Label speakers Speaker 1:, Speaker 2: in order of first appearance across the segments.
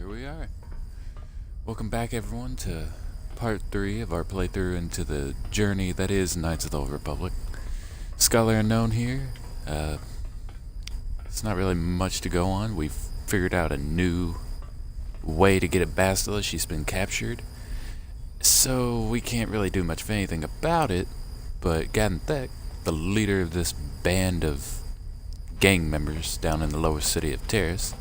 Speaker 1: Here we are. Welcome back, everyone, to part 3 of our playthrough into the journey that is Knights of the Old Republic. Scholar Unknown here. It's not really much to go on. We've figured out a new way to get at Bastila. She's been captured. So we can't really do much of anything about it, but Gaddenthek, the leader of this band of gang members down in the lower city of Terrace,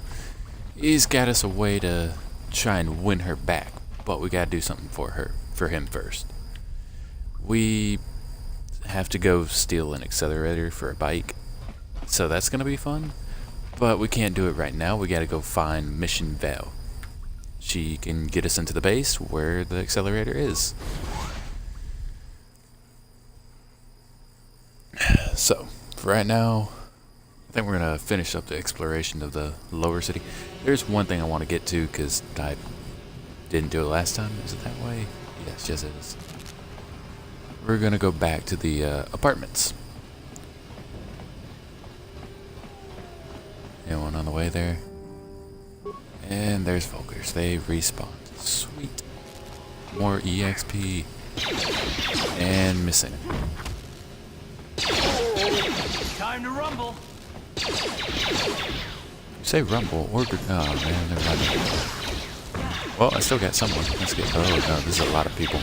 Speaker 1: he's got us a way to try and win her back, but we gotta do something for him first. We have to go steal an accelerator for a bike, so that's gonna be fun, but we can't do it right now. We gotta go find Mission Val. She can get us into the base where the accelerator is. So, for right now, I think we're going to finish up the exploration of the lower city. There's one thing I want to get to because I didn't do it last time. Is it that way? Yes, it is. We're going to go back to the apartments. Anyone on the way there? And there's Volkers. They respawned. Sweet. More EXP. And missing.
Speaker 2: Time to rumble.
Speaker 1: You say rumble or oh man, never mind. Well, I still got someone. Let's get. Oh no, this is a lot of people.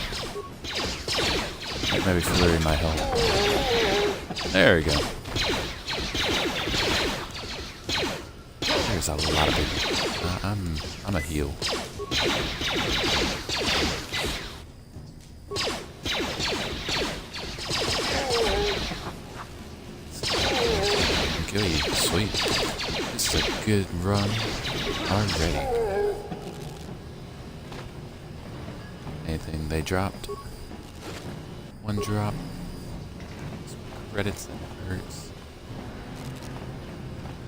Speaker 1: Maybe flurry my help. There we go. There's a lot of people. I'm a heal. Kill you. Sweet. This is a good run already. Anything they dropped? One drop. Some credits that hurts.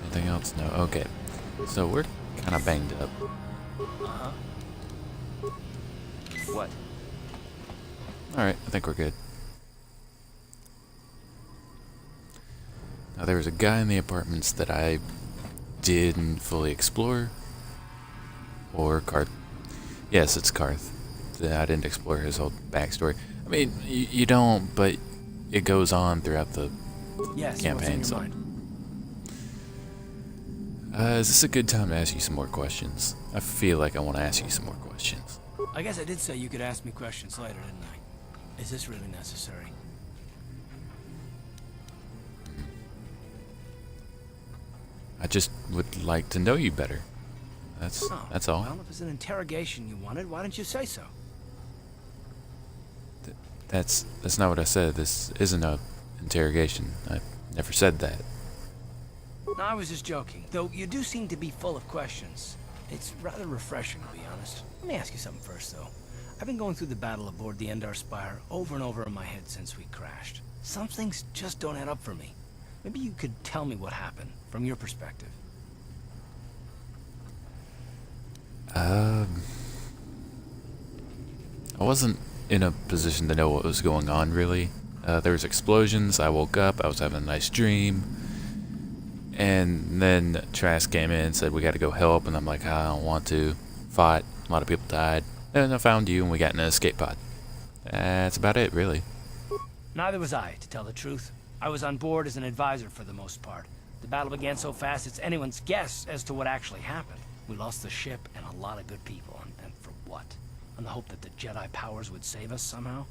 Speaker 1: Anything else? No. Okay. So we're kind of banged up.
Speaker 2: Uh-huh. What?
Speaker 1: Alright, I think we're good. Now there was a guy in the apartments that I didn't fully explore. Or Karth. Yes, it's Karth. I didn't explore his whole backstory. I mean, you don't, but it goes on throughout the campaign. So. Is this a good time to ask you some more questions? I feel like I want to ask you some more questions.
Speaker 2: I guess I did say you could ask me questions later, didn't I? Is this really necessary?
Speaker 1: I just would like to know you better. That's all.
Speaker 2: Well, if it's an interrogation you wanted, why didn't you say so?
Speaker 1: That's not what I said. This isn't a interrogation. I never said that.
Speaker 2: No, I was just joking. Though you do seem to be full of questions. It's rather refreshing, to be honest. Let me ask you something first, though. I've been going through the battle aboard the Endar Spire over and over in my head since we crashed. Some things just don't add up for me. Maybe you could tell me what happened, from your perspective.
Speaker 1: I wasn't in a position to know what was going on, really. There was explosions, I woke up, I was having a nice dream. And then Trask came in and said, we gotta go help, and I'm like, I don't want to. Fought, a lot of people died. And I found you, and we got in an escape pod. That's about it, really.
Speaker 2: Neither was I, to tell the truth. I was on board as an advisor for the most part. The battle began so fast it's anyone's guess as to what actually happened. We lost the ship and a lot of good people, and for what? On the hope that the Jedi powers would save us somehow?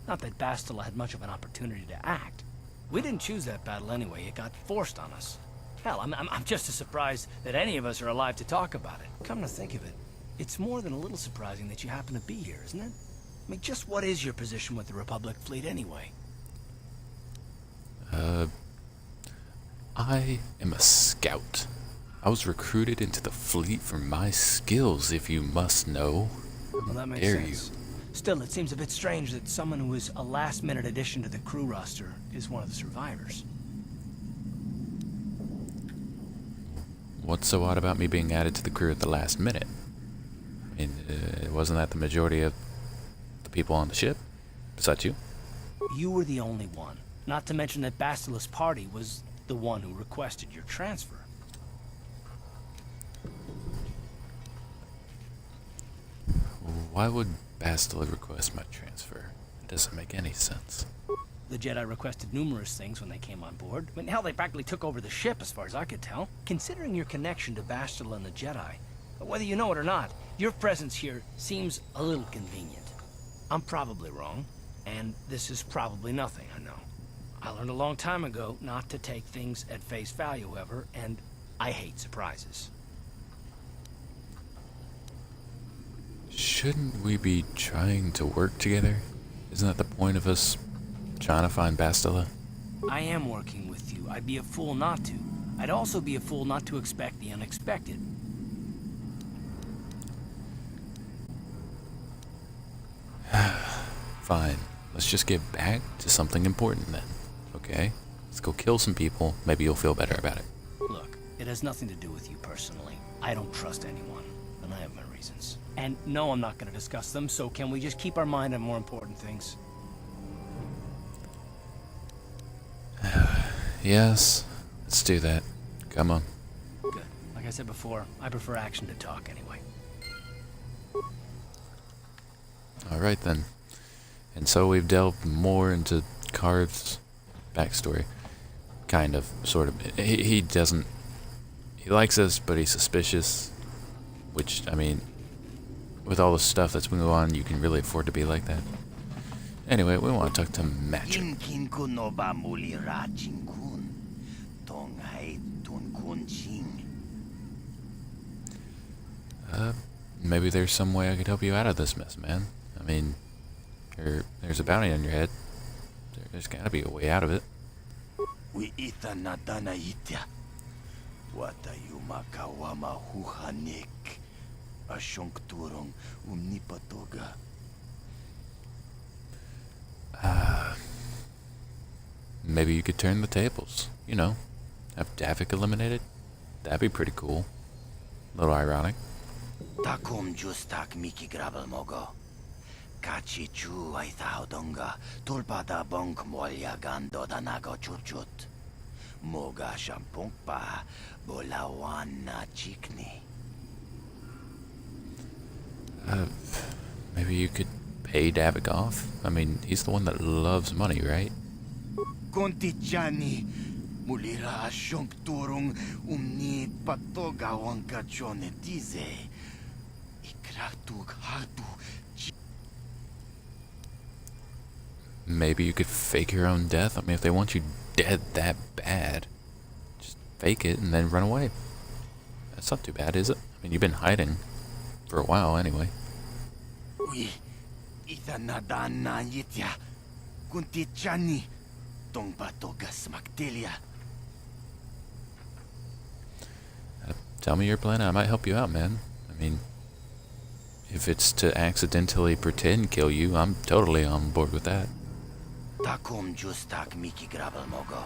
Speaker 2: Not that Bastila had much of an opportunity to act. We didn't choose that battle anyway, it got forced on us. Hell, I'm just as surprised that any of us are alive to talk about it. Come to think of it, it's more than a little surprising that you happen to be here, isn't it? I mean, just what is your position with the Republic fleet anyway?
Speaker 1: I am a scout. I was recruited into the fleet for my skills, if you must know.
Speaker 2: Well, that makes sense. Still, it seems a bit strange that someone who was a last-minute addition to the crew roster is one of the survivors.
Speaker 1: What's so odd about me being added to the crew at the last minute? I mean, wasn't that the majority of the people on the ship? Besides you?
Speaker 2: You were the only one. Not to mention that Bastila's party was the one who requested your transfer.
Speaker 1: Why would Bastila request my transfer? It doesn't make any sense.
Speaker 2: The Jedi requested numerous things when they came on board. I mean, hell, they practically took over the ship, as far as I could tell. Considering your connection to Bastila and the Jedi, whether you know it or not, your presence here seems a little convenient. I'm probably wrong, and this is probably nothing, I know. I learned a long time ago not to take things at face value, however, and I hate surprises.
Speaker 1: Shouldn't we be trying to work together? Isn't that the point of us trying to find Bastila?
Speaker 2: I am working with you. I'd be a fool not to. I'd also be a fool not to expect the unexpected.
Speaker 1: Fine. Let's just get back to something important then. Okay? Let's go kill some people. Maybe you'll feel better about it.
Speaker 2: Look, it has nothing to do with you personally. I don't trust anyone, and I have my reasons. And no, I'm not going to discuss them, so can we just keep our mind on more important things?
Speaker 1: Yes, let's do that. Come on.
Speaker 2: Good. Like I said before, I prefer action to talk anyway.
Speaker 1: Alright then. And so we've delved more into Carve's backstory. Kind of, sort of. He doesn't... He likes us, but he's suspicious. Which, I mean, with all the stuff that's been going on, you can really afford to be like that. Anyway, we want to talk to Matcher. Maybe there's some way I could help you out of this mess, man. I mean, there's a bounty on your head. There's gotta be a way out of it. Maybe you could turn the tables. You know, have Davik eliminated. That'd be pretty cool. A little ironic.
Speaker 3: Takum justak miki grabel mogo. Kachi chu ai thaudonga. Tulpada bonk molya gando danago churchut. Moga shampunkpa bolawana chikni.
Speaker 1: Maybe you could pay Davik off? I mean, he's the one that loves money, right?
Speaker 3: Kontichani mulira shunk turung umni patoga wanka chonetize. Ikratuk hatu.
Speaker 1: Maybe you could fake your own death. I mean, if they want you dead that bad, just fake it and then run away. That's not too bad, is it? I mean, you've been hiding for a while anyway.
Speaker 3: Ui, itanadana yitya. Kontichani tong patoga smaktelia.
Speaker 1: Tell me your plan. I might help you out, man. I mean, if it's to accidentally pretend kill you, I'm totally on board with that.
Speaker 3: Takum justak miki grabel mogo.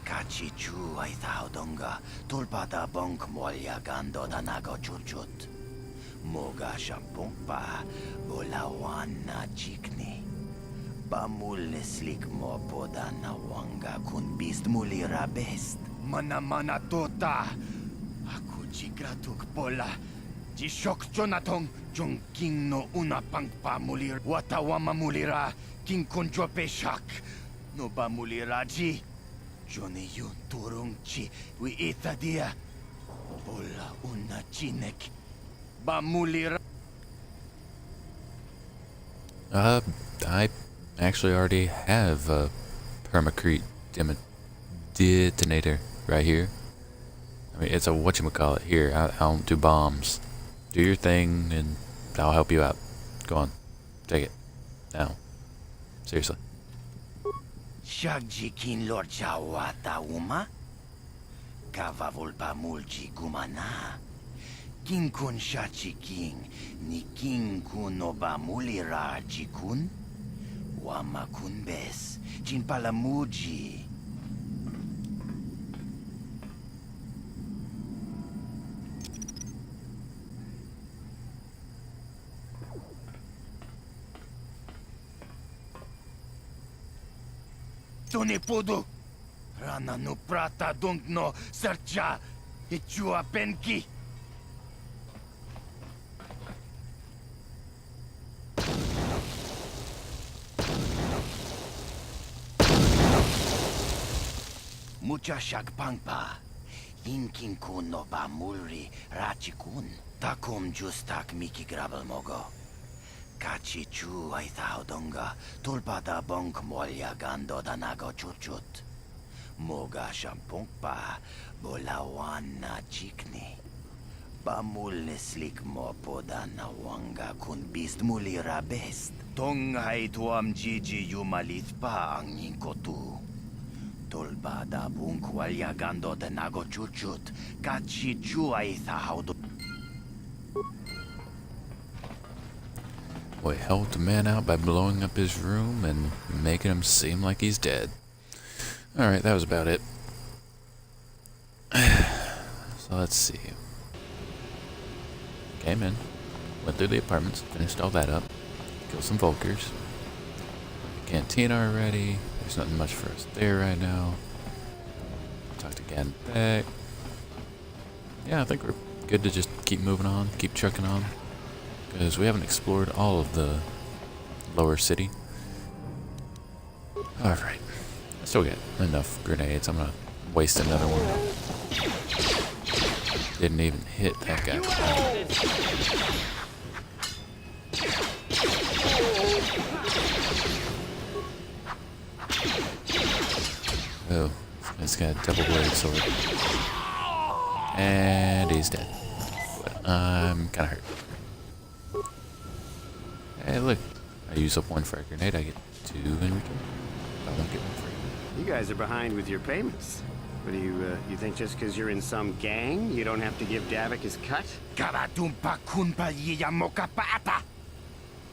Speaker 3: Kachi chu ai thaudonga. Tulpada bonk molya gando danago churchut. Moga shampunkpa bolawana chikni. Bamul neslik mo poda na wanga kun bist mulira best. Mana tota. Aku jigratuk pola. Jishok jonatong jong king no una pangpa mulir. Watawama mulira. King kunjope shak. No ba mulira ji. Joni yun turung chi. We itadia. Pola una chinek. Ba mulira.
Speaker 1: I actually already have a permacrete detonator right here. I mean, it's a whatchamacallit. Here, I don't do bombs. Do your thing, and I'll help you out. Go on. Take it. Now. Seriously.
Speaker 3: Shagji kin lord chawata uma? Kavavulpa mulji gumana. King kun shachi king. Ni king kun oba mulira jikun? Wama kun bes. Jin palamuji. Tone podo. Rana no prata dong no sercha. Ichua penki. Mucha shagpangpa. Yinkin kun no ba mulri rachikun. Takum justak miki grabel mogo. Kachi chu ay donga. Tulpada bonk molya gando danago churchut. Moga shampongpa. Bolawan na chikni. Bamul slik mo poda na wanga kun bist muli rabest. Tonghay tuam jiji yumalit pa ang yinkotu. Tolbada bunk walyagando de nago chuchut. Kachi chu ay thahaudo.
Speaker 1: We helped a man out by blowing up his room and making him seem like he's dead. Alright, that was about it. So let's see. Came in, went through the apartments, finished all that up, killed some Volkers. Cantina already. There's nothing much for us there right now. Talked to Gad back. Yeah, I think we're good to just keep moving on, keep trucking on. Because we haven't explored all of the lower city. Alright. I still got enough grenades. I'm gonna waste another one. Didn't even hit that guy. Oh, he's got a double-bladed sword. And he's dead. But I'm kind of hurt. Hey, look. I use up one for a grenade, I get two in return. I won't get one free.
Speaker 4: You guys are behind with your payments. What do you think just because you're in some gang, you don't have to give Davik his cut?
Speaker 3: Karatumpa kunpa yiyamoka paata.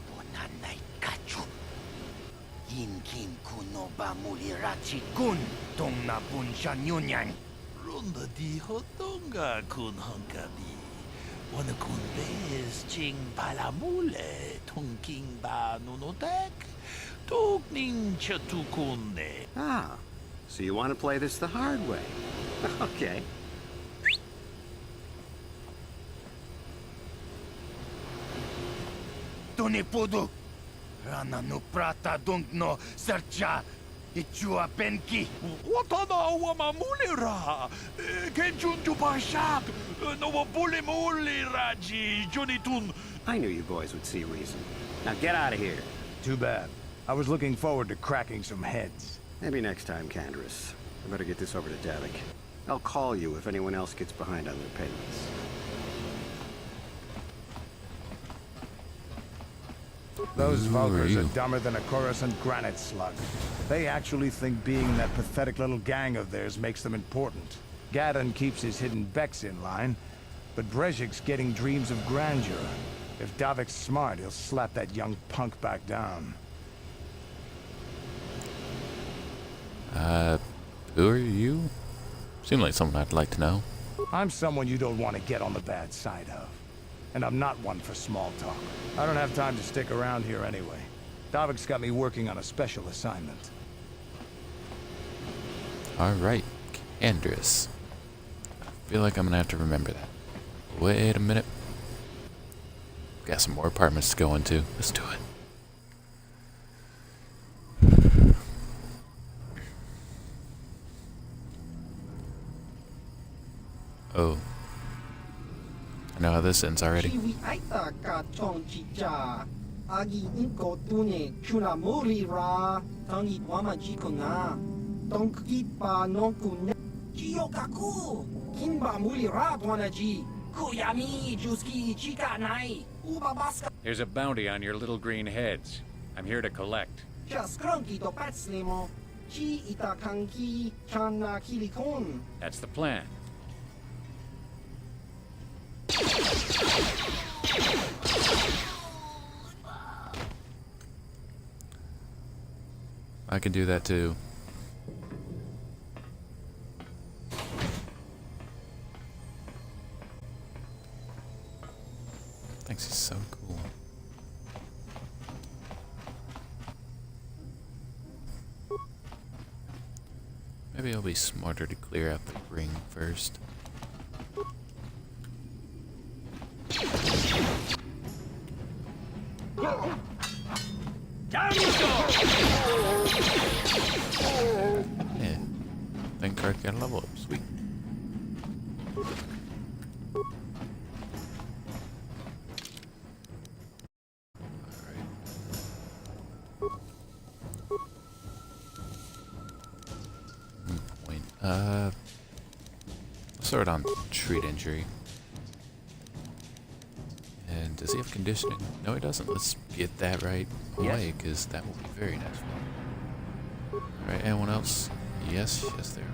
Speaker 3: Bonanay kachu. Yinkin kuno ba muli rachikun. Tong na punsha nyunyang.
Speaker 5: Ronda di hotonga kun hanggabi. Wana kun bez ching palamule. Tongking ba nunotek. Togning chatukunde.
Speaker 4: Ah, so you want to play this the hard way. Okay.
Speaker 3: Tuni pudu. Rana no prata don't no sercha. Ichua penki.
Speaker 5: Watana wamamulira. Kenjunju pashak. No bulimuli raji junitun.
Speaker 4: I knew you boys would see reason. Now get out of here.
Speaker 6: Too bad. I was looking forward to cracking some heads.
Speaker 4: Maybe next time, Candorus. I better get this over to Davik. I'll call you if anyone else gets behind on their payments.
Speaker 6: Those
Speaker 1: Who are
Speaker 6: Vulkars
Speaker 1: you?
Speaker 6: are dumber than a Coruscant granite slug. They actually think being that pathetic little gang of theirs makes them important. Gadon keeps his hidden Becks in line, but Brezhik's getting dreams of grandeur. If Davik's smart, he'll slap that young punk back down.
Speaker 1: Who are you? Seem like someone I'd like to know.
Speaker 6: I'm someone you don't want to get on the bad side of. And I'm not one for small talk. I don't have time to stick around here anyway. Davik's got me working on a special assignment.
Speaker 1: Alright, Andrus. I feel like I'm gonna have to remember that. Wait a minute. Got some more apartments to go into. Let's do it. Oh. I know how this ends already.
Speaker 7: Chiwi aita ka chong chicha. Agi inko tune chuna muri ra. Tangi wama jiko na. Tongki pa nonku ne. Jiyo kaku. Kimba muri ra twana ji. Kuyami juski chika nai. Uba baska.
Speaker 8: There's a bounty on your little green heads. I'm here to collect.
Speaker 7: Just cranky to patslimo. Chi ita kanki chana kilikon.
Speaker 8: That's the plan.
Speaker 1: I can do that too. Thinks he's so cool. Maybe it'll be smarter to clear out the ring first. Yeah. Think card got a level up. Sweet. Point. Let's start on treat injury. And does he have conditioning? No, he doesn't. Let's get that right away, because that will be very nice. Alright, anyone else? Yes, yes, there are.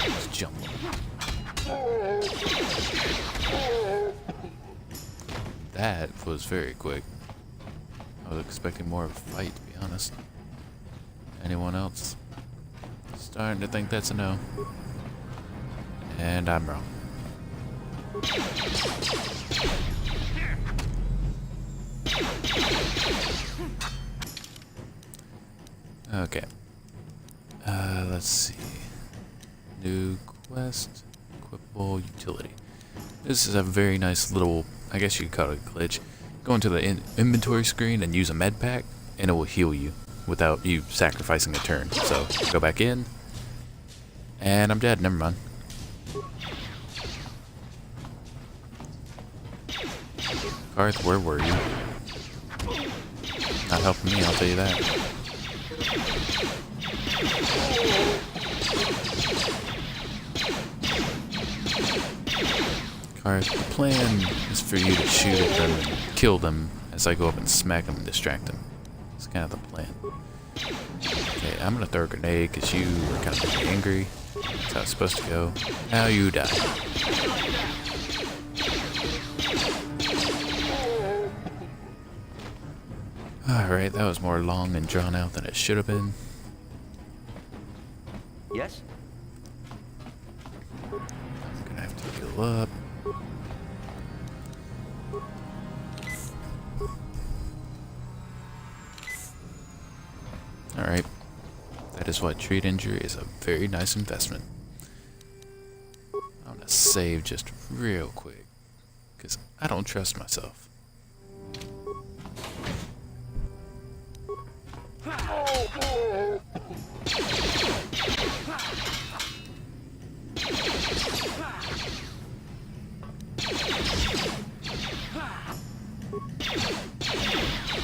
Speaker 1: Let's jump. That was very quick. I was expecting more of a fight, to be honest. Anyone else? Starting to think that's a no. And I'm wrong. Okay. Let's see. New quest. Equipable utility. This is a very nice little, I guess you could call it a glitch. Go into the inventory screen and use a med pack, and it will heal you without you sacrificing a turn. So, go back in. And I'm dead. Never mind. Garth, where were you? Not helping me, I'll tell you that. Garth, the plan is for you to shoot at them and kill them as I go up and smack them and distract them. That's kind of the plan. Okay, I'm gonna throw a grenade because you were kind of angry. That's how it's supposed to go. Now you die. Alright, that was more long and drawn out than it should have been.
Speaker 9: Yes?
Speaker 1: I'm gonna have to heal up. Alright. That is why treat injury is a very nice investment. I'm gonna save just real quick, because I don't trust myself.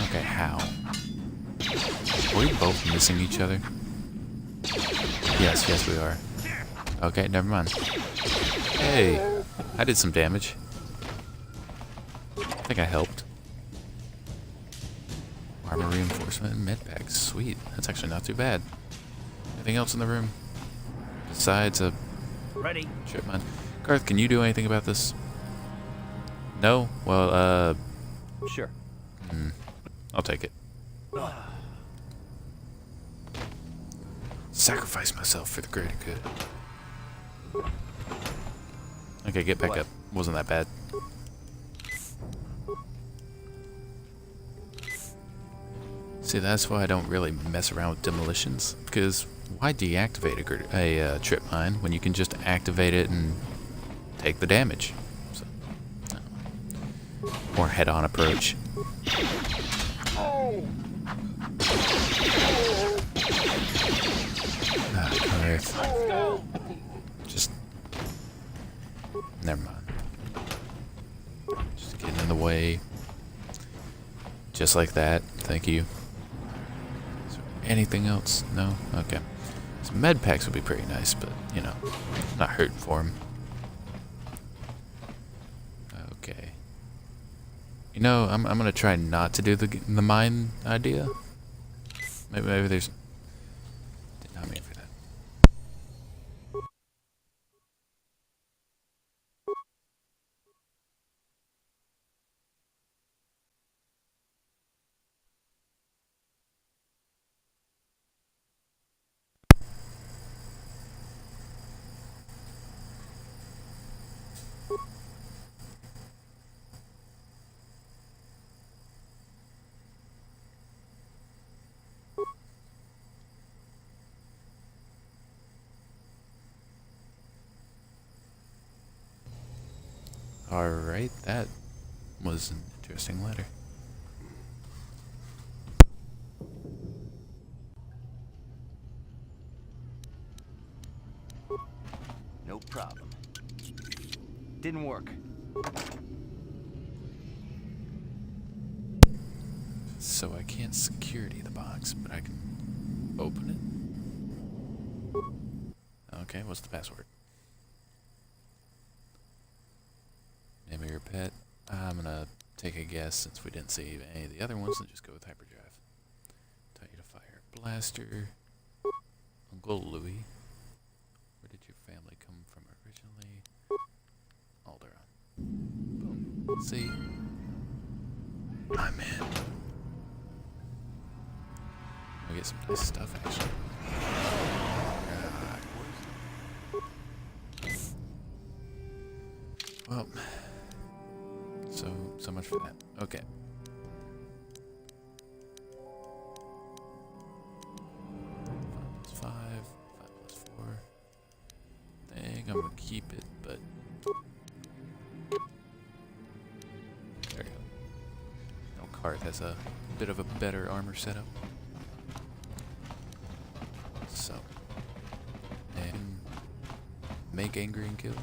Speaker 1: Okay, how? Are we both missing each other? Yes, yes we are. Okay, never mind. Hey, I did some damage. I think I helped. Armor reinforcement and med packs. Sweet. That's actually not too bad. Anything else in the room? Besides a
Speaker 2: Ready?
Speaker 1: trip mine. Garth, can you do anything about this? No? Well,
Speaker 9: Sure.
Speaker 1: I'll take it. Sacrifice myself for the greater good. Okay, get back
Speaker 9: What?
Speaker 1: up. Wasn't that bad. See, that's why I don't really mess around with demolitions. Because why deactivate a trip mine when you can just activate it and take the damage? So, more head-on approach. Garth. Just never mind. Just getting in the way. Just like that. Thank you. Is there anything else? No? Okay. Some med packs would be pretty nice, but, you know, not hurting for him. Okay. You know, I'm gonna try not to do the mine idea. Maybe there's... Did not mean for that. Alright, that was an interesting letter.
Speaker 2: Didn't work.
Speaker 1: So I can't security the box, but I can open it. Okay, what's the password? Name of your pet. I'm gonna take a guess since we didn't see any of the other ones and just go with hyperdrive. Tell you to fire blaster. Uncle Louis. Where did your family come from originally? Alderaan. Boom. See? I'm in. I get some nice stuff actually. Well, so much for that. Okay. 5 plus 4. I think I'm gonna keep it, but there we go. No, Cart has a bit of a better armor setup. So, and make angry and kill.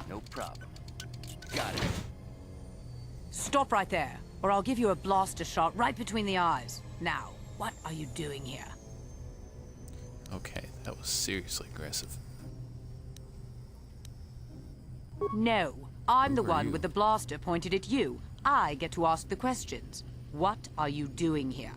Speaker 2: No problem. Got it.
Speaker 9: Stop right there, or I'll give you a blaster shot right between the eyes. Now, what are you doing here?
Speaker 1: Okay, that was seriously aggressive.
Speaker 9: No, I'm the
Speaker 1: Who are
Speaker 9: one
Speaker 1: you?
Speaker 9: with the blaster pointed at you. I get to ask the questions. What are you doing here?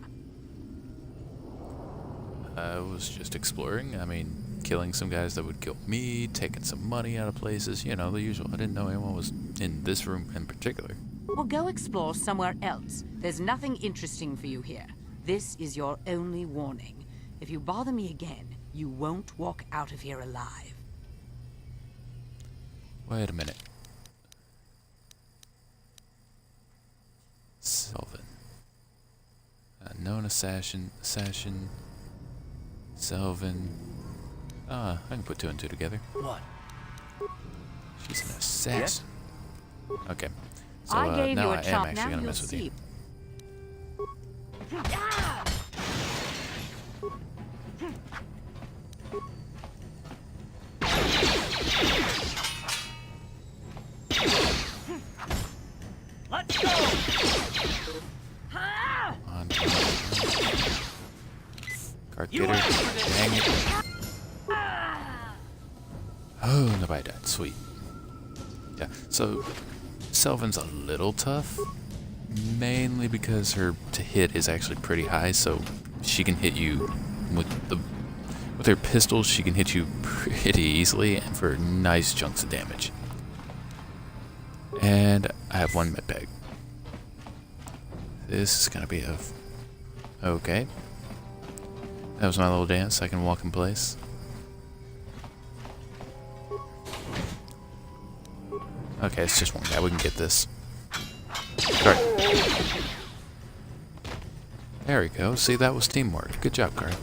Speaker 1: I was just exploring. I mean, killing some guys that would kill me, taking some money out of places, you know, the usual. I didn't know anyone was in this room in particular.
Speaker 9: Well, go explore somewhere else. There's nothing interesting for you here. This is your only warning. If you bother me again, you won't walk out of here alive.
Speaker 1: Wait a minute. Selvin. Known assassin. Selvin. I can put 2 and 2 together.
Speaker 2: What?
Speaker 1: She's an assassin. Okay. So
Speaker 9: I gave
Speaker 1: now
Speaker 9: you
Speaker 1: I
Speaker 9: a
Speaker 1: am
Speaker 9: chop,
Speaker 1: actually
Speaker 9: now
Speaker 1: gonna
Speaker 9: you'll
Speaker 1: mess with you.
Speaker 9: see.
Speaker 2: Let's go!
Speaker 1: On. Cart get her. Dang it. Oh, nobody died. Sweet. Yeah, so Selvin's a little tough, mainly because her to hit is actually pretty high, so she can hit you with her pistols, she can hit you pretty easily and for nice chunks of damage. And I have 1 med bag. This is gonna be okay. That was my little dance. I can walk in place. Okay, it's just one guy. We can get this. Cart. There we go. See, that was teamwork. Good job, Cart.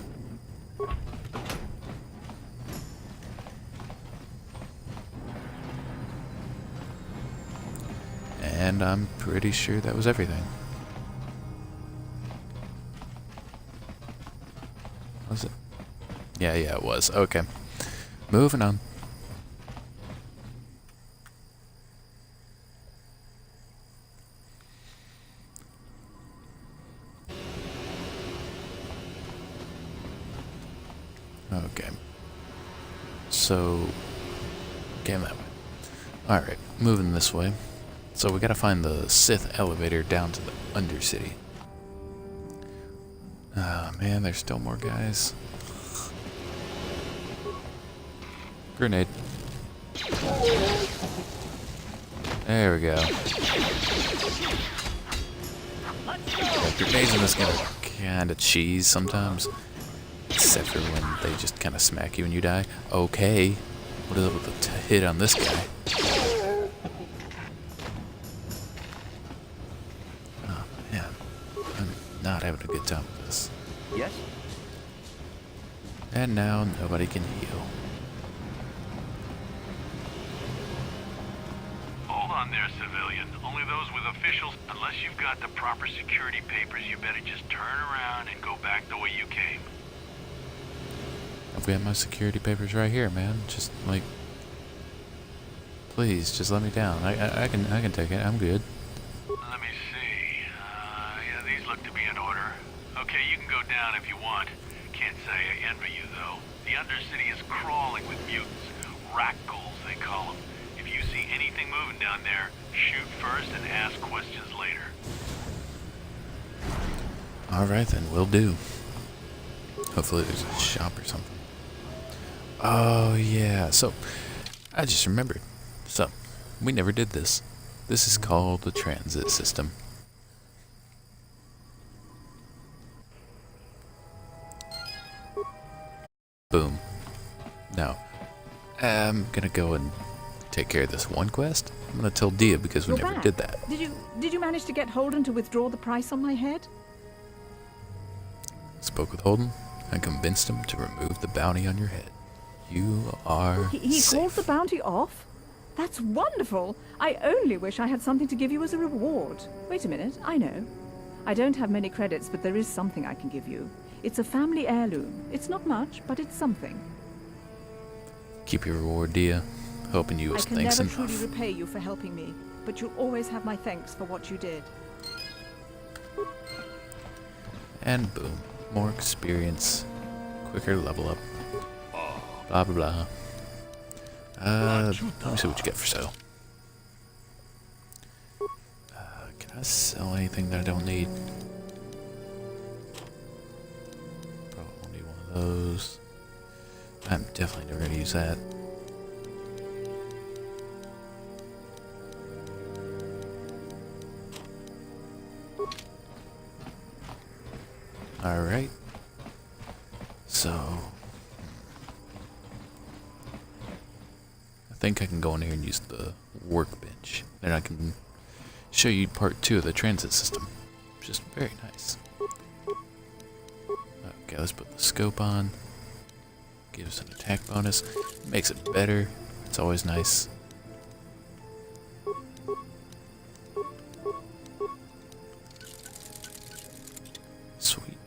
Speaker 1: And I'm pretty sure that was everything. Was it? Yeah, it was. Okay. Moving on. Okay. So, came that way. Alright, moving this way. So we gotta find the Sith elevator down to the Undercity. Ah, man, there's still more guys. Grenade. There we go. Yeah, grenades in this game are kinda cheese sometimes. Except for when they just kinda smack you and you die. Okay. What is up with the hit on this guy? Oh, man. I'm not having a good time with this.
Speaker 2: Yes?
Speaker 1: And now nobody can heal.
Speaker 5: Hold on there, civilian. Only those with officials. Unless you've got the proper security papers, you better just turn around and go back the way you came.
Speaker 1: I've got my security papers right here, man. Just like Please, just let me down. I can take it. I'm good.
Speaker 5: Let me see. Yeah, these look to be in order. Okay, you can go down if you want. Can't say I envy you, though. The Undercity is crawling with mutants. Rat-ghouls, they call them. If you see anything moving down there, shoot first and ask questions later.
Speaker 1: Alright then, will do. Hopefully there's a shop or something. Oh yeah, so I just remembered. So, we never did this. This is called the transit system. Boom. Now, I'm gonna go and take care of this one quest. I'm gonna tell Dia because we
Speaker 10: You're
Speaker 1: never
Speaker 10: back.
Speaker 1: did that.
Speaker 10: Did you manage to get Holden to withdraw the price on my head?
Speaker 1: Spoke with Holden and convinced him to remove the bounty on your head. You are
Speaker 10: He
Speaker 1: safe.
Speaker 10: called the bounty off? That's wonderful! I only wish I had something to give you as a reward. Wait a minute, I know. I don't have many credits, but there is something I can give you. It's a family heirloom. It's not much, but it's something.
Speaker 1: Keep your reward, Dia. Hoping you
Speaker 10: I
Speaker 1: was
Speaker 10: can
Speaker 1: thanks
Speaker 10: never
Speaker 1: enough.
Speaker 10: truly repay you for helping me, but you'll always have my thanks for what you did.
Speaker 1: And boom. More experience. Quicker level up. Blah blah blah. Let me see what you get for sale. Can I sell anything that I don't need? Probably won't need one of those. I'm definitely never gonna use that. Alright. So I think I can go in here and use the workbench. Then I can show you part 2 of the transit system. Just very nice. Okay, let's put the scope on. Gives an attack bonus. Makes it better. It's always nice. Sweet.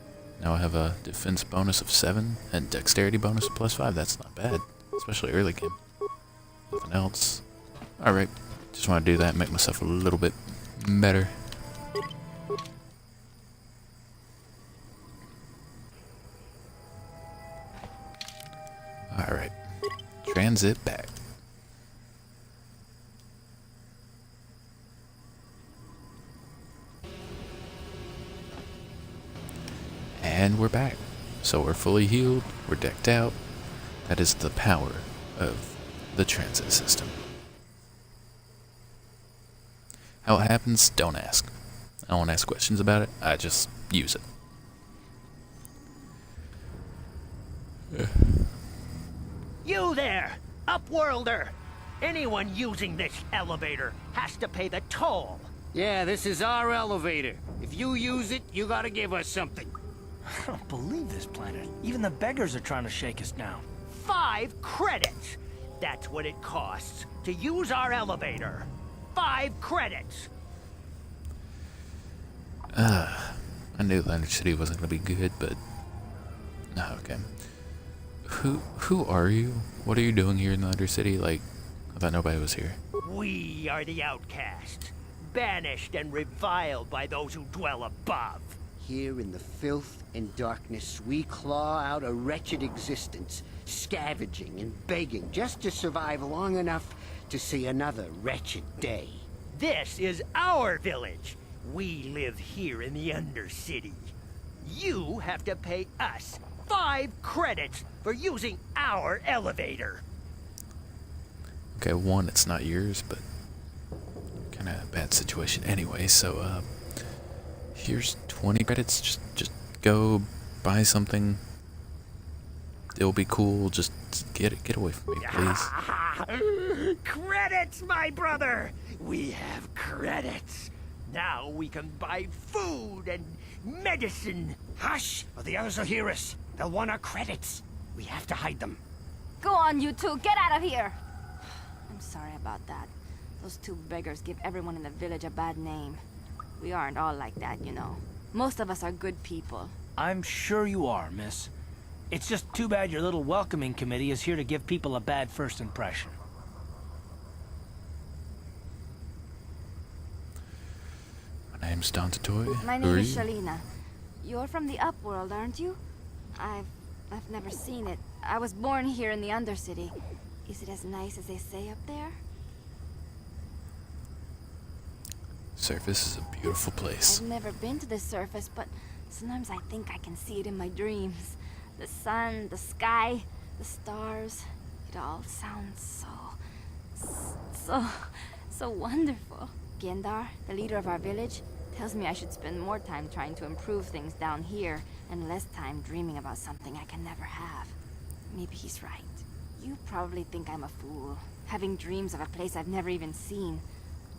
Speaker 1: Now I have a defense bonus of 7 and dexterity bonus of +5. That's not bad, especially early game. Nothing else. Alright, just want to do that and make myself a little bit better. Alright, transit back. And we're back. So we're fully healed, we're decked out. That is the power of the transit system. How it happens, don't ask. I don't ask questions about it, I just use it.
Speaker 11: You there, Upworlder! Anyone using this elevator has to pay the toll.
Speaker 4: Yeah, this is our elevator. If you use it, you gotta give us something.
Speaker 2: I don't believe this planet. Even the beggars are trying to shake us down.
Speaker 11: 5 credits! That's what it costs to use our elevator. 5 credits!
Speaker 1: I knew Atlantic City wasn't gonna be good, but no, okay. Who are you? What are you doing here in the Undercity? Like, I thought nobody was here.
Speaker 11: We are the outcasts, banished and reviled by those who dwell above.
Speaker 4: Here in the filth and darkness, we claw out a wretched existence, scavenging and begging just to survive long enough to see another wretched day.
Speaker 11: This is our village. We live here in the Undercity. You have to pay us 5 credits for using our elevator.
Speaker 1: Okay, one, it's not yours, but kind of a bad situation anyway. So, here's 20 credits. Just go buy something. It'll be cool. Just get away from me, please.
Speaker 11: Credits, my brother! We have credits. Now we can buy food and medicine.
Speaker 3: Hush, or the others will hear us. They'll want our credits. We have to hide them.
Speaker 12: Go on, you two. Get out of here. I'm sorry about that. Those 2 beggars give everyone in the village a bad name. We aren't all like that, you know. Most of us are good people.
Speaker 2: I'm sure you are, miss. It's just too bad your little welcoming committee is here to give people a bad first impression.
Speaker 1: name's Toy.
Speaker 12: My
Speaker 1: Who
Speaker 12: name
Speaker 1: are
Speaker 12: is
Speaker 1: you?
Speaker 12: Shalina. You're from the Upworld, aren't you? I've never seen it. I was born here in the Undercity. Is it as nice as they say up there?
Speaker 1: Surface is a beautiful place.
Speaker 12: I've never been to the surface, but sometimes I think I can see it in my dreams. The sun, the sky, the stars. It all sounds so wonderful. Gendar, the leader of our village, tells me I should spend more time trying to improve things down here and less time dreaming about something I can never have. Maybe he's right. You probably think I'm a fool, having dreams of a place I've never even seen.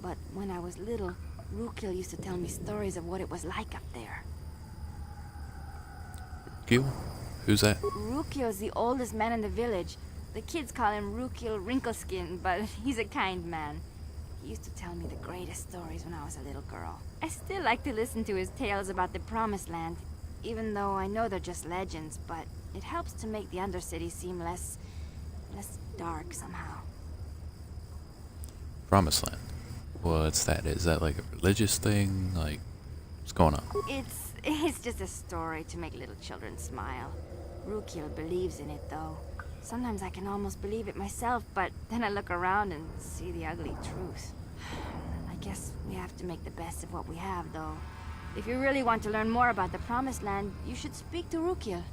Speaker 12: But when I was little, Rukil used to tell me stories of what it was like up there.
Speaker 1: Gil? Who's that?
Speaker 12: Rukil's the oldest man in the village. The kids call him Rukil Wrinkleskin, but he's a kind man. He used to tell me the greatest stories when I was a little girl. I still like to listen to his tales about the Promised Land, even though I know they're just legends, but it helps to make the Undercity seem less dark somehow.
Speaker 1: Promised Land. What's that? Is that like a religious thing? Like, what's going on?
Speaker 12: It's just a story to make little children smile. Rukil believes in it, though. Sometimes I can almost believe it myself, but then I look around and see the ugly truth. I guess we have to make the best of what we have, though. If you really want to learn more about the Promised Land, you should speak to Rukil.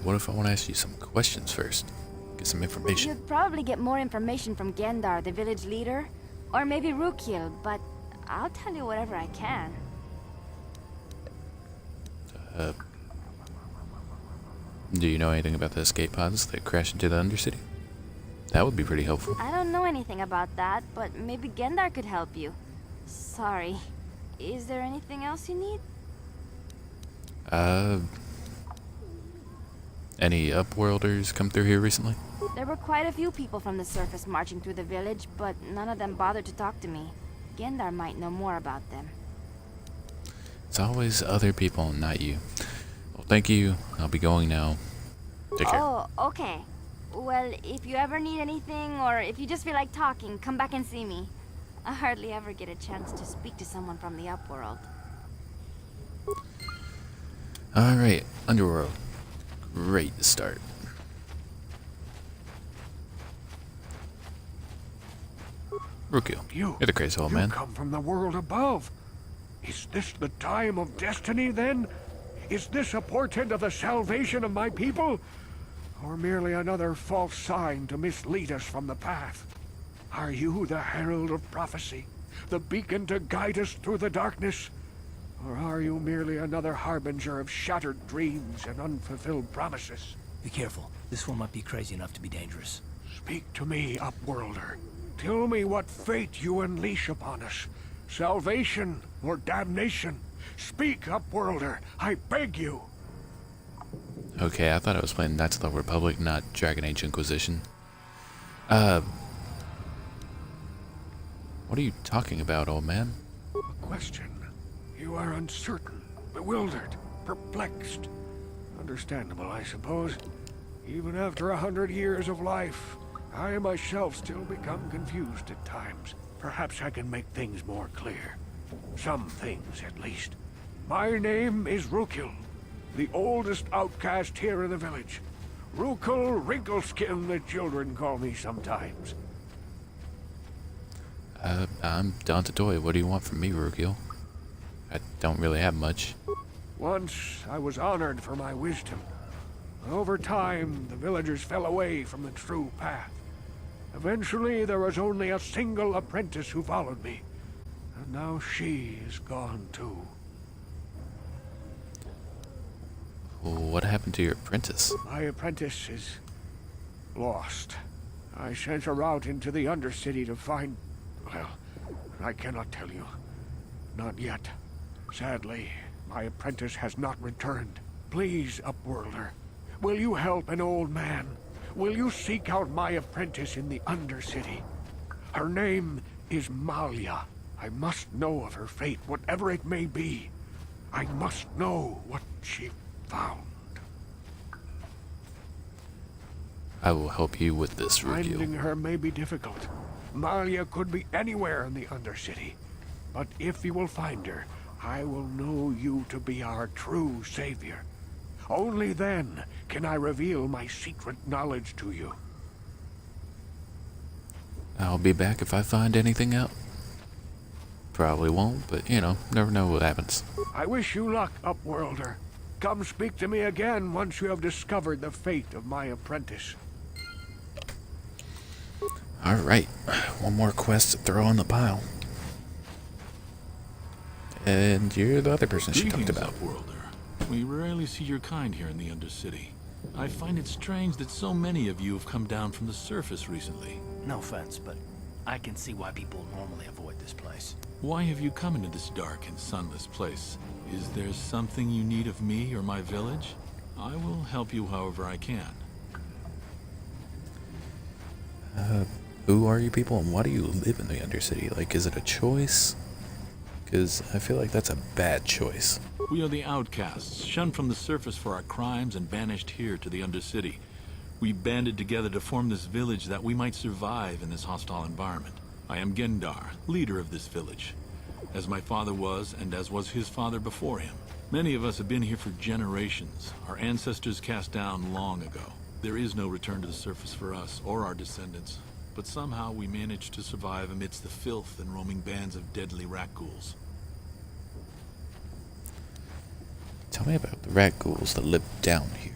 Speaker 1: What if I want to ask you some questions first? Get some information.
Speaker 12: You'd probably get more information from Gendar, the village leader, or maybe Rukil, but I'll tell you whatever I can.
Speaker 1: Do you know anything about the escape pods that crashed into the Undercity? That would be pretty helpful.
Speaker 12: I don't know anything about that, but maybe Gendar could help you. Sorry. Is there anything else you need?
Speaker 1: Any Upworlders come through here recently?
Speaker 12: There were quite a few people from the surface marching through the village, but none of them bothered to talk to me. Gendar might know more about them.
Speaker 1: It's always other people, not you. Well, thank you. I'll be going now. Take care.
Speaker 12: Oh, okay. Well, if you ever need anything, or if you just feel like talking, come back and see me. I hardly ever get a chance to speak to someone from the Upworld.
Speaker 1: Alright, Underworld. Great to start. Rukil, you're the crazy old man.
Speaker 13: You come from the world above. Is this the time of destiny, then? Is this a portent of the salvation of my people? Or merely another false sign to mislead us from the path? Are you the herald of prophecy? The beacon to guide us through the darkness? Or are you merely another harbinger of shattered dreams and unfulfilled promises?
Speaker 2: Be careful. This one might be crazy enough to be dangerous.
Speaker 13: Speak to me, Upworlder. Tell me what fate you unleash upon us. Salvation or damnation? Speak, Upworlder. I beg you.
Speaker 1: Okay, I thought I was playing Knights of the Republic, not Dragon Age Inquisition. What are you talking about, old man?
Speaker 13: A question. You are uncertain, bewildered, perplexed. Understandable, I suppose. Even after 100 years of life, I myself still become confused at times. Perhaps I can make things more clear. Some things, at least. My name is Rukil, the oldest outcast here in the village. Rukil Wrinkleskin, the children call me sometimes.
Speaker 1: I'm Toy. What do you want from me, Rukil? I don't really have much.
Speaker 13: Once I was honored for my wisdom. Over time, the villagers fell away from the true path. Eventually, there was only a single apprentice who followed me. And now she is gone too.
Speaker 1: What happened to your apprentice?
Speaker 13: My apprentice is lost. I sent her out into the Undercity to find... well, I cannot tell you. Not yet. Sadly, my apprentice has not returned. Please, Upworlder, will you help an old man? Will you seek out my apprentice in the Undercity? Her name is Malia. I must know of her fate, whatever it may be. I must know what she found.
Speaker 1: I will help you with this, Rukil.
Speaker 13: Finding her may be difficult, Malia could be anywhere in the Undercity. But if you will find her, I will know you to be our true savior. Only then can I reveal my secret knowledge to you.
Speaker 1: I'll be back if I find anything out. Probably won't, but you know, never know what happens.
Speaker 13: I wish you luck, Upworlder. Come speak to me again once you have discovered the fate of my apprentice.
Speaker 1: Alright, one more quest to throw in the pile. And you're the other person she talked about.
Speaker 14: Upworlder. We rarely see your kind here in the Undercity. I find it strange that so many of you have come down from the surface recently.
Speaker 2: No offense, but I can see why people normally avoid this place.
Speaker 14: Why have you come into this dark and sunless place? Is there something you need of me or my village? I will help you however I can.
Speaker 1: Who are you people and why do you live in the Undercity? Like, is it a choice? Because I feel like that's a bad choice.
Speaker 14: We are the outcasts, shunned from the surface for our crimes and banished here to the Undercity. We banded together to form this village that we might survive in this hostile environment. I am Endar, leader of this village, as my father was and as was his father before him. Many of us have been here for generations, our ancestors cast down long ago. There is no return to the surface for us or our descendants, but somehow we managed to survive amidst the filth and roaming bands of deadly rat ghouls.
Speaker 1: Tell me about the rat ghouls that live down here.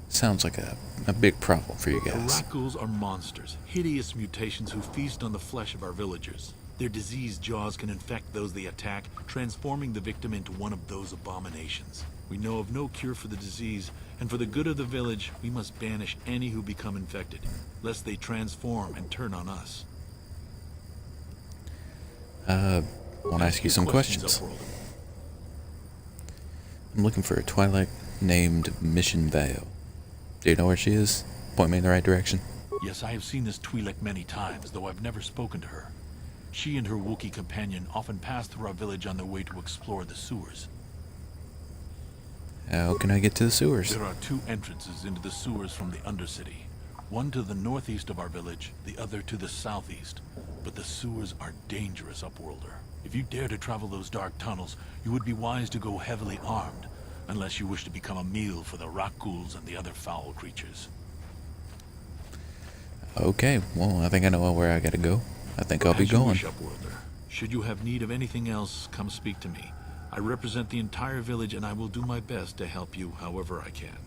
Speaker 1: Sounds like a big problem for you guys.
Speaker 14: The rat ghouls are monsters, hideous mutations who feast on the flesh of our villagers. Their diseased jaws can infect those they attack, transforming the victim into one of those abominations. We know of no cure for the disease, and for the good of the village, we must banish any who become infected, lest they transform and turn on us.
Speaker 1: I want to ask you some questions. I'm looking for a Twilight named Mission Vale. Do you know where she is? Point me in the right direction.
Speaker 14: Yes, I have seen this Twi'lek many times, though I've never spoken to her. She and her Wookiee companion often pass through our village on their way to explore the sewers.
Speaker 1: How can I get to the sewers?
Speaker 14: There are two entrances into the sewers from the Undercity. One to the northeast of our village, the other to the southeast. But the sewers are dangerous, Upworlder. If you dare to travel those dark tunnels, you would be wise to go heavily armed, unless you wish to become a meal for the rock ghouls and the other foul creatures.
Speaker 1: Okay, well, I think I know where I gotta go. I think I'll be going.
Speaker 14: As you wish, Upworlder. Should you have need of anything else, come speak to me. I represent the entire village, and I will do my best to help you however I can.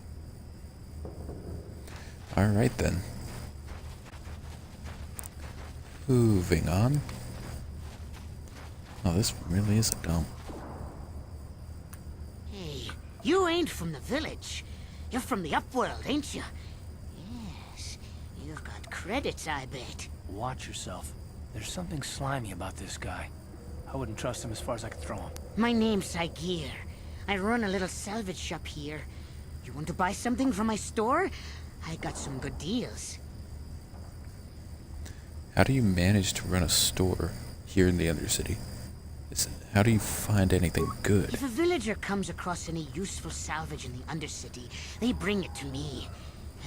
Speaker 1: Alright then. Moving on. Oh, this really is a dump.
Speaker 15: Hey, you ain't from the village. You're from the Upworld, ain't you? Yes, you've got credits, I bet.
Speaker 2: Watch yourself. There's something slimy about this guy. I wouldn't trust him as far as I could throw him.
Speaker 15: My name's Saigir. I run a little salvage shop here. You want to buy something from my store? I got some good deals.
Speaker 1: How do you manage to run a store here in the Undercity? How do you find anything good?
Speaker 15: If a villager comes across any useful salvage in the Undercity, they bring it to me.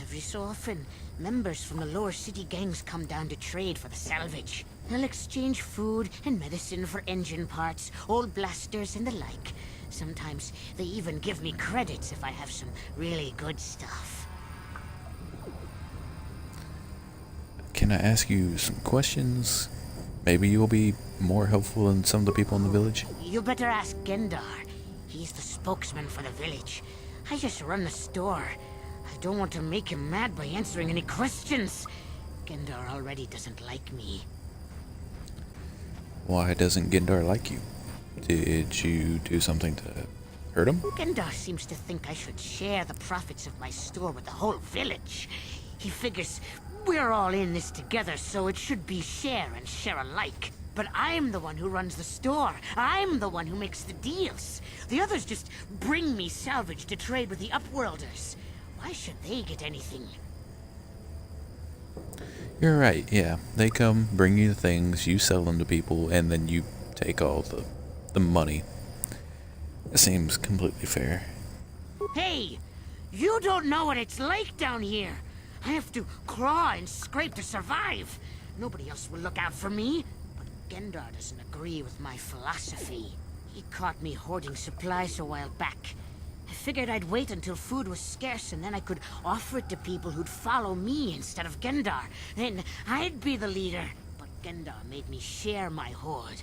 Speaker 15: Every so often, members from the lower city gangs come down to trade for the salvage. They'll exchange food and medicine for engine parts, old blasters and the like. Sometimes they even give me credits if I have some really good stuff.
Speaker 1: Can I ask you some questions? Maybe you'll be more helpful than some of the people in the village?
Speaker 15: You better ask Endar. He's the spokesman for the village. I just run the store. I don't want to make him mad by answering any questions. Endar already doesn't like me.
Speaker 1: Why doesn't Endar like you? Did you do something to hurt him?
Speaker 15: Endar seems to think I should share the profits of my store with the whole village. He figures we're all in this together, so it should be share and share alike. But I'm the one who runs the store. I'm the one who makes the deals. The others just bring me salvage to trade with the Upworlders. Why should they get anything?
Speaker 1: You're right, yeah. They come, bring you the things, you sell them to people, and then you take all the money. It seems completely fair.
Speaker 15: Hey! You don't know what it's like down here! I have to claw and scrape to survive! Nobody else will look out for me. But Gendar doesn't agree with my philosophy. He caught me hoarding supplies a while back. I figured I'd wait until food was scarce and then I could offer it to people who'd follow me instead of Gendar. Then I'd be the leader. But Gendar made me share my hoard.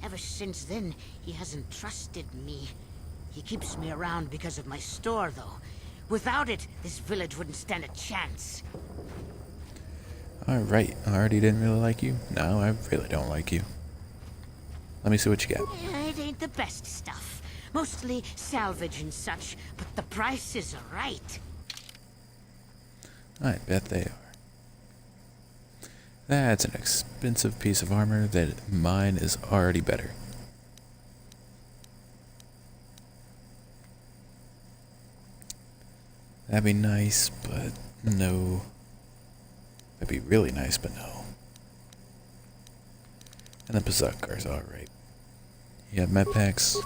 Speaker 15: Ever since then, he hasn't trusted me. He keeps me around because of my store, though. Without it, this village wouldn't stand a chance.
Speaker 1: Alright, I already didn't really like you. Now I really don't like you. Let me see what you got.
Speaker 15: It ain't the best stuff. Mostly salvage and such, but the prices are right.
Speaker 1: I bet they are. That's an expensive piece of armor that mine is already better. That'd be nice, but no. That'd be really nice, but no. And the Berserker's alright. You have med packs.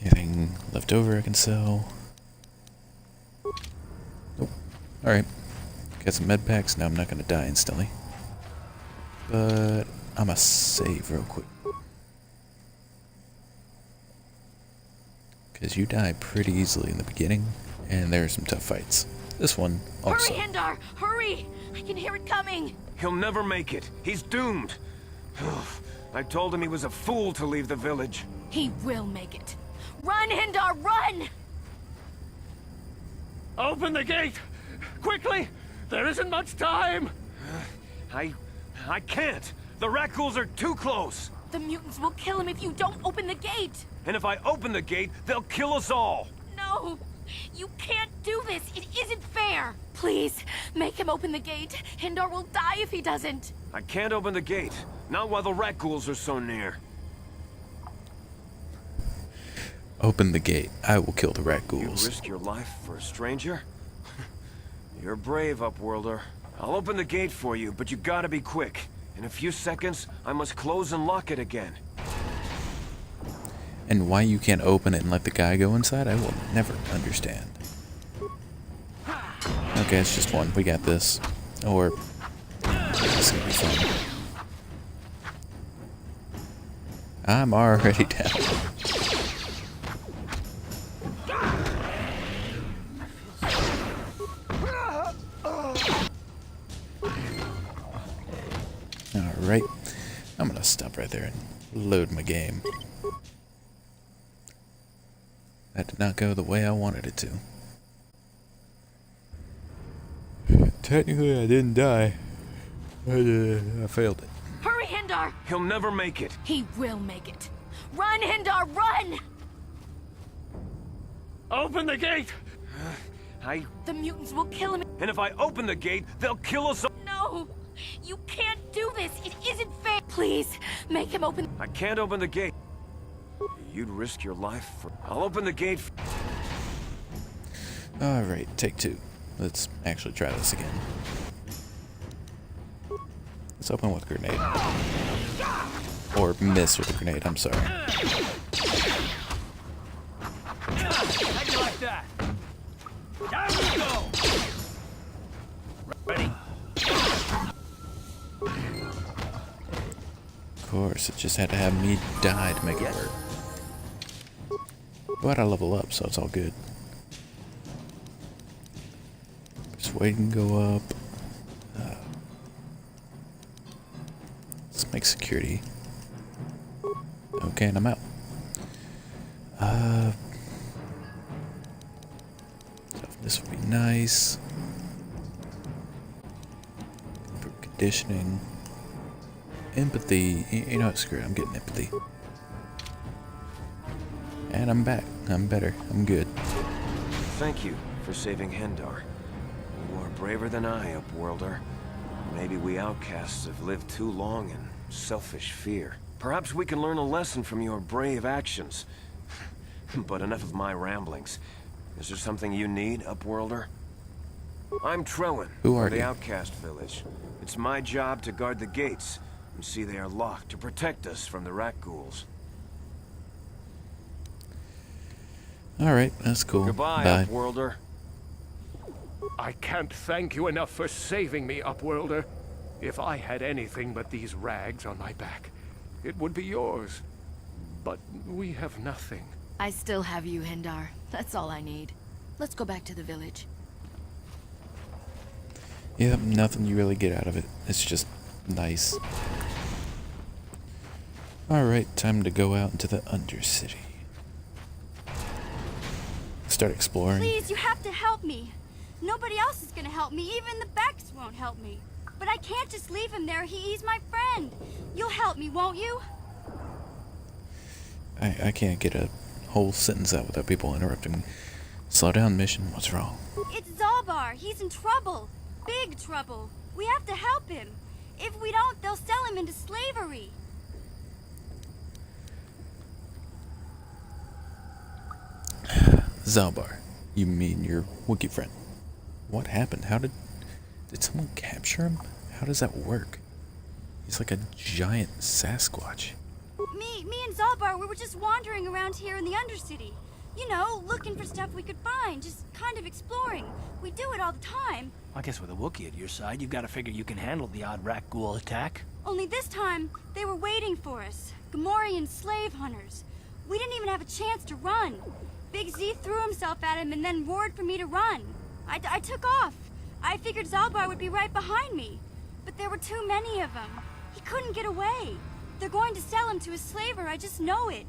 Speaker 1: Anything left over I can sell? Nope. Alright. Got some med packs. Now I'm not going to die instantly. But I'm going to save real quick. Because you die pretty easily in the beginning. And there are some tough fights. This one also.
Speaker 12: Hurry, Endar! Hurry! I can hear it coming!
Speaker 16: He'll never make it. He's doomed. I told him he was a fool to leave the village.
Speaker 12: He will make it. Run, Endar, run!
Speaker 13: Open the gate! Quickly! There isn't much time!
Speaker 16: I can't. The Rakghouls are too close.
Speaker 12: The mutants will kill him if you don't open the gate!
Speaker 16: And if I open the gate, they'll kill us all.
Speaker 12: No! You can't do this! It isn't fair! Please, make him open the gate. Endar will die if he doesn't.
Speaker 16: I can't open the gate. Not while the Rakghouls are so near.
Speaker 1: Open the gate. I will kill the
Speaker 16: You
Speaker 1: Rakghouls.
Speaker 16: risk your life for a stranger? You're brave, Upworlder. I'll open the gate for you, but you gotta be quick. In a few seconds, I must close and lock it again.
Speaker 1: And why you can't open it and let the guy go inside, I will never understand. Okay, it's just one. We got this. Or this is gonna be fun. I'm already down. Alright, I'm gonna stop right there and load my game. That did not go the way I wanted it to. Technically, I didn't die. I failed it.
Speaker 12: Hurry, Endar!
Speaker 16: He'll never make it.
Speaker 12: He will make it. Run, Endar, run!
Speaker 13: Open the gate!
Speaker 12: The mutants will kill him.
Speaker 16: And if I open the gate, they'll kill us all.
Speaker 12: No! You can't do this! It isn't fair! Please, make him open.
Speaker 16: I can't open the gate. You'd risk your life for... I'll open the gate.
Speaker 1: Alright, take two. Let's actually try this again. Let's open with a grenade. Or miss with a grenade, I'm sorry.
Speaker 2: How'd you like that? Down we go! Ready?
Speaker 1: Of course, it just had to have me die to make it work. But I level up, so it's all good. Persuade can go up. Let's make security. Okay, and I'm out. This would be nice. Improve conditioning. Empathy. You know what? Screw it. I'm getting empathy. And I'm back. I'm better. I'm good.
Speaker 16: Thank you for saving Endar. You are braver than I, Upworlder. Maybe we outcasts have lived too long in selfish fear. Perhaps we can learn a lesson from your brave actions. But enough of my ramblings. Is there something you need, Upworlder? I'm Trellin,
Speaker 1: Who are
Speaker 16: of the
Speaker 1: you?
Speaker 16: Outcast Village. It's my job to guard the gates and see they are locked to protect us from the Rakghouls.
Speaker 1: Alright, that's cool.
Speaker 16: Goodbye,
Speaker 1: Bye.
Speaker 16: Upworlder.
Speaker 13: I can't thank you enough for saving me, Upworlder. If I had anything but these rags on my back, it would be yours. But we have nothing.
Speaker 12: I still have you, Endar. That's all I need. Let's go back to the village.
Speaker 1: Yeah, nothing you really get out of it. It's just nice. Alright, time to go out into the Undercity. Start exploring.
Speaker 17: Please, you have to help me. Nobody else is gonna help me. Even the Becks won't help me. But I can't just leave him there. He's my friend. You'll help me, won't you?
Speaker 1: I can't get a whole sentence out without people interrupting. Slow down, mission. What's wrong?
Speaker 17: It's Zalbar. He's in trouble. Big trouble. We have to help him. If we don't, they'll sell him into slavery.
Speaker 1: Zalbar. You mean your Wookiee friend? What happened? Did someone capture him? How does that work? He's like a giant Sasquatch.
Speaker 17: Me and Zalbar, we were just wandering around here in the Undercity. You know, looking for stuff we could find, just kind of exploring. We do it all the time.
Speaker 2: I guess with a Wookiee at your side, you've got to figure you can handle the odd rat ghoul attack.
Speaker 17: Only this time, they were waiting for us. Gamorrean slave hunters. We didn't even have a chance to run. Big Z threw himself at him and then roared for me to run. I took off. I figured Zalbar would be right behind me. But there were too many of them. He couldn't get away. They're going to sell him to a slaver, I just know it.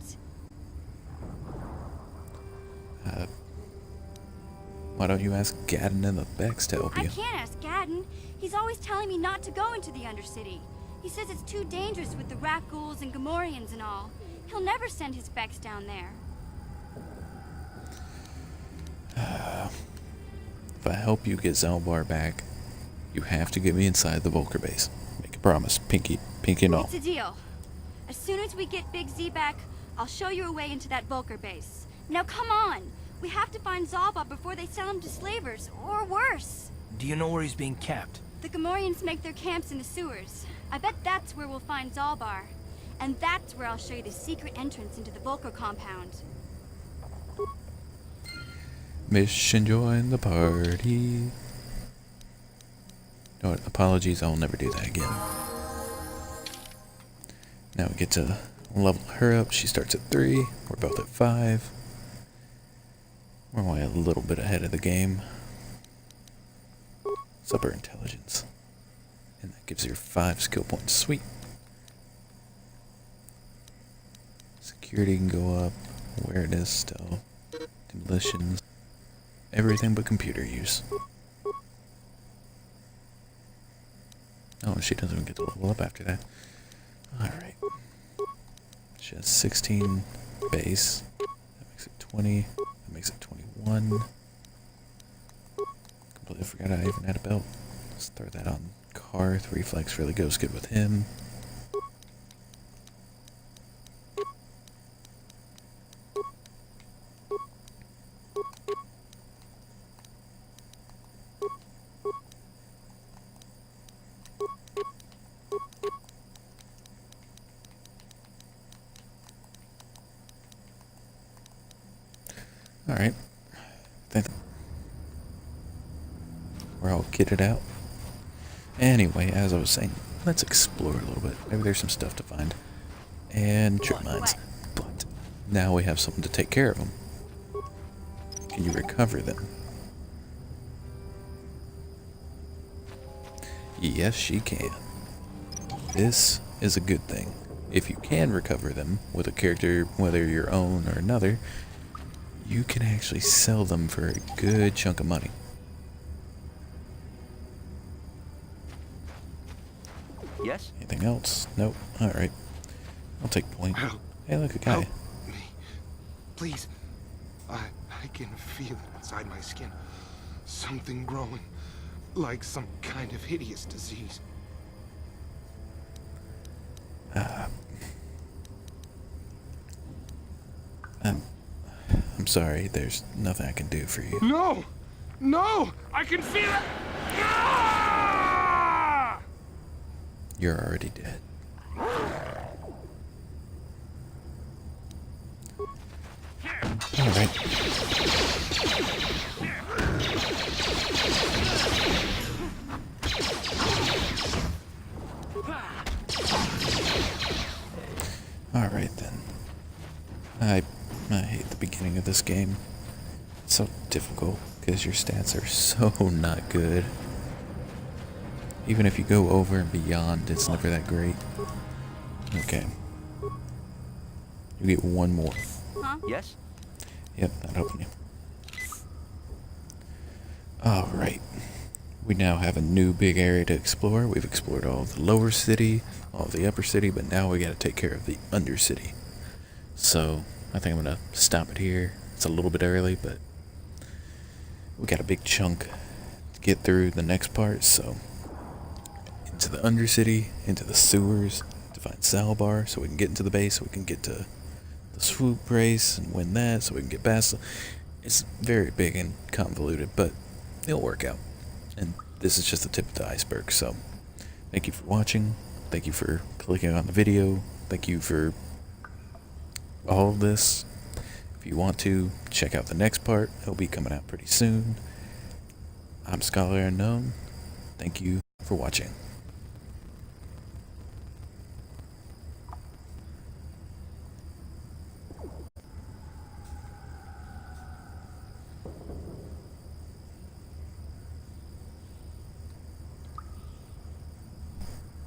Speaker 1: Why don't you ask Gadden and the Becks to help you?
Speaker 17: I can't ask Gadden. He's always telling me not to go into the Undercity. He says it's too dangerous with the rat ghouls and Gamorreans and all. He'll never send his Becks down there.
Speaker 1: If I help you get Zalbar back, you have to get me inside the Volker base. Make a promise, pinky and all.
Speaker 17: It's a deal. As soon as we get Big Z back, I'll show you a way into that Volker base. Now come on! We have to find Zalbar before they sell him to slavers, or worse.
Speaker 2: Do you know where he's being kept?
Speaker 17: The Gamorreans make their camps in the sewers. I bet that's where we'll find Zalbar. And that's where I'll show you the secret entrance into the Volker compound.
Speaker 1: Mission join the party. No, apologies, I'll never do that again. Now we get to level her up. She starts at 3. We're both at 5. We're only a little bit ahead of the game. What's up her intelligence? And that gives her 5 skill points. Sweet. Security can go up. Awareness still. Demolitions. Everything but computer use. Oh, she doesn't even get to level up after that. Alright. She has 16 base. That makes it 20. That makes it 21. Completely forgot I even had a belt. Let's throw that on Karth. Reflex really goes good with him. Alright. We're all kitted out. Anyway, as I was saying, let's explore a little bit. Maybe there's some stuff to find. And trip mines. But now we have something to take care of them. Can you recover them? Yes, she can. This is a good thing. If you can recover them with a character, whether your own or another, you can actually sell them for a good chunk of money.
Speaker 3: Yes?
Speaker 1: Anything else? Nope. Alright. I'll take point.
Speaker 18: Help.
Speaker 1: Hey, look, a guy.
Speaker 18: Help me. Please. I can feel it inside my skin. Something growing. Like some kind of hideous disease.
Speaker 1: I'm sorry, there's nothing I can do for you.
Speaker 18: No! No! I can feel it! Ah!
Speaker 1: You're already dead. Alright. Alright then. I hate the beginning of this game. It's so difficult because your stats are so not good. Even if you go over and beyond, it's never that great. Okay. You get one more.
Speaker 11: Huh? Yes?
Speaker 1: Yep, that'll open you. Alright. We now have a new big area to explore. We've explored all of the lower city, all of the upper city, but now we gotta take care of the undercity. So, I think I'm gonna stop it here. It's a little bit early, but we got a big chunk to get through the next part, so into the undercity, into the sewers, to find Salbar, so we can get into the base, so we can get to the swoop race and win that, so we can get Bastila. It's very big and convoluted, but it'll work out. And this is just the tip of the iceberg, so thank you for watching. Thank you for clicking on the video. Thank you for all of this. If you want to, check out the next part. It'll be coming out pretty soon. I'm Scholar Unknown. Thank you for watching.